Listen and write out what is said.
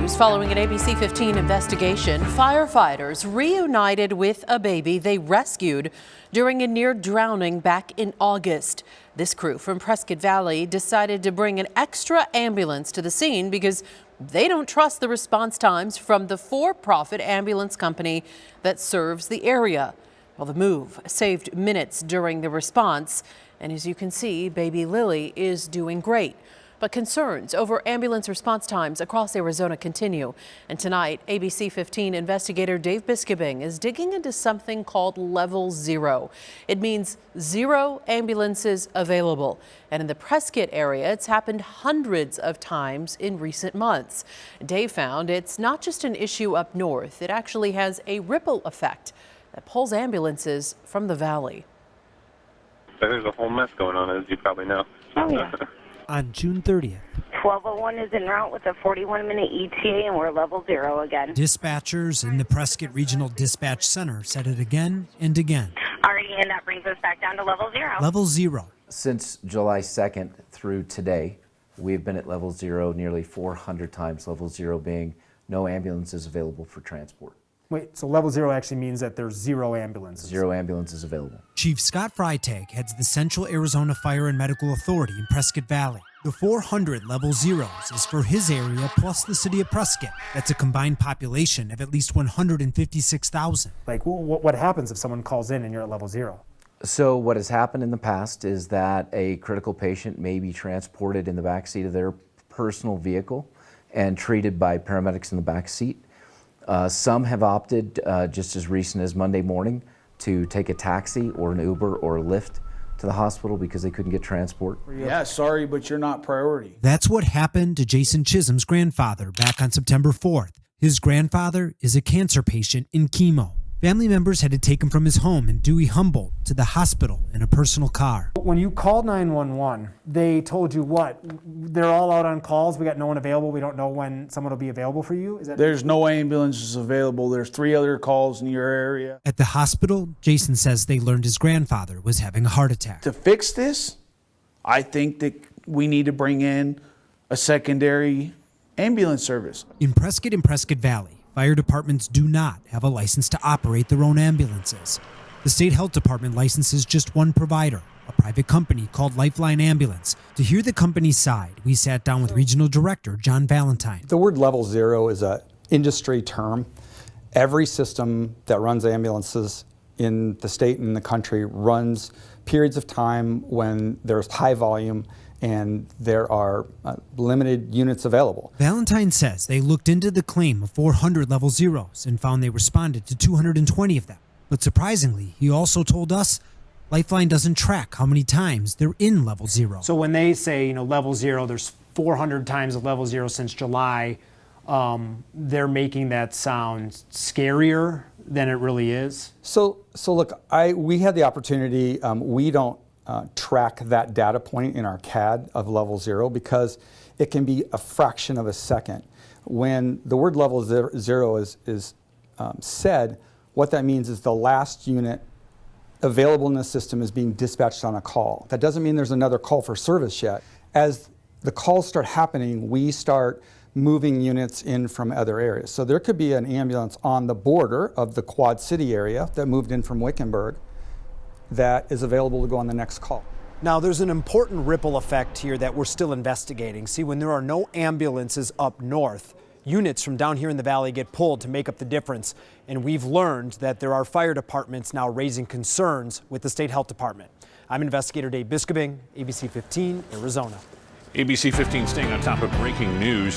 news following an ABC 15 investigation. Firefighters reunited with a baby they rescued during a near drowning back in August. This crew from Prescott Valley decided to bring an extra ambulance to the scene because they don't trust the response times from the for-profit ambulance company that serves the area. Well, the move saved minutes during the response, and as you can see, baby Lily is doing great. But concerns over ambulance response times across Arizona continue. And tonight, ABC 15 investigator Dave Biskobing is digging into something called Level 0. It means 0 ambulances available. And in the Prescott area, it's happened hundreds of times in recent months. Dave found it's not just an issue up north. It actually has a ripple effect that pulls ambulances from the valley. There's a whole mess going on, as you probably know. Oh, yeah. On June 30th, 1201 is en route with a 41-minute ETA, and we're level 0 again. dispatchers in the Prescott Regional Dispatch Center said it again and again. Alrighty, and that brings us back down to level 0. Level 0. Since July 2nd through today, we've been at level 0 nearly 400 times, level 0 being no ambulances available for transport. Wait, so level 0 actually means that there's 0 ambulances? 0 ambulances available. Chief Scott Freitag heads the Central Arizona Fire and Medical Authority in Prescott Valley. The 400 level 0s is for his area plus the city of Prescott. That's a combined population of at least 156,000. Like, what happens if someone calls in and you're at level 0? So what has happened in the past is that a critical patient may be transported in the backseat of their personal vehicle and treated by paramedics in the back seat. Some have opted, just as recent as Monday morning, to take a taxi or an Uber or a Lyft to the hospital because they couldn't get transport. Yeah, sorry, but you're not priority. That's what happened to Jason Chisholm's grandfather back on September 4th. His grandfather is a cancer patient in chemo. Family members had to take him from his home in Dewey Humboldt to the hospital in a personal car. When you called 911, they told you what? They're all out on calls, we got no one available, we don't know when someone will be available for you? Is that? There's no ambulances available. There's 3 other calls in your area. At the hospital, Jason says they learned his grandfather was having a heart attack. To fix this, I think that we need to bring in a secondary ambulance service. In Prescott and Prescott Valley, fire departments do not have a license to operate their own ambulances. The state health department licenses just one provider, a private company called Lifeline Ambulance. To hear the company's side, we sat down with Regional Director John Valentine. The word level 0 is an industry term. Every system that runs ambulances in the state and the country runs periods of time when there's high volume and there are limited units available. Valentine says they looked into the claim of 400 level 0s and found they responded to 220 of them. But surprisingly, he also told us Lifeline doesn't track how many times they're in level 0. So when they say, level 0, there's 400 times of level 0 since July, they're making that sound scarier than it really is? So look, we had the opportunity, we don't track that data point in our CAD of level 0 because it can be a fraction of a second. When the word level 0 is said, what that means is the last unit available in the system is being dispatched on a call. That doesn't mean there's another call for service yet. As the calls start happening, we start moving units in from other areas. So there could be an ambulance on the border of the Quad City area that moved in from Wickenburg that is available to go on the next call. Now, there's an important ripple effect here that we're still investigating. See, when there are no ambulances up north, units from down here in the valley get pulled to make up the difference. And we've learned that there are fire departments now raising concerns with the state health department. I'm investigator Dave Biskobing, ABC 15, Arizona. ABC 15 staying on top of breaking news.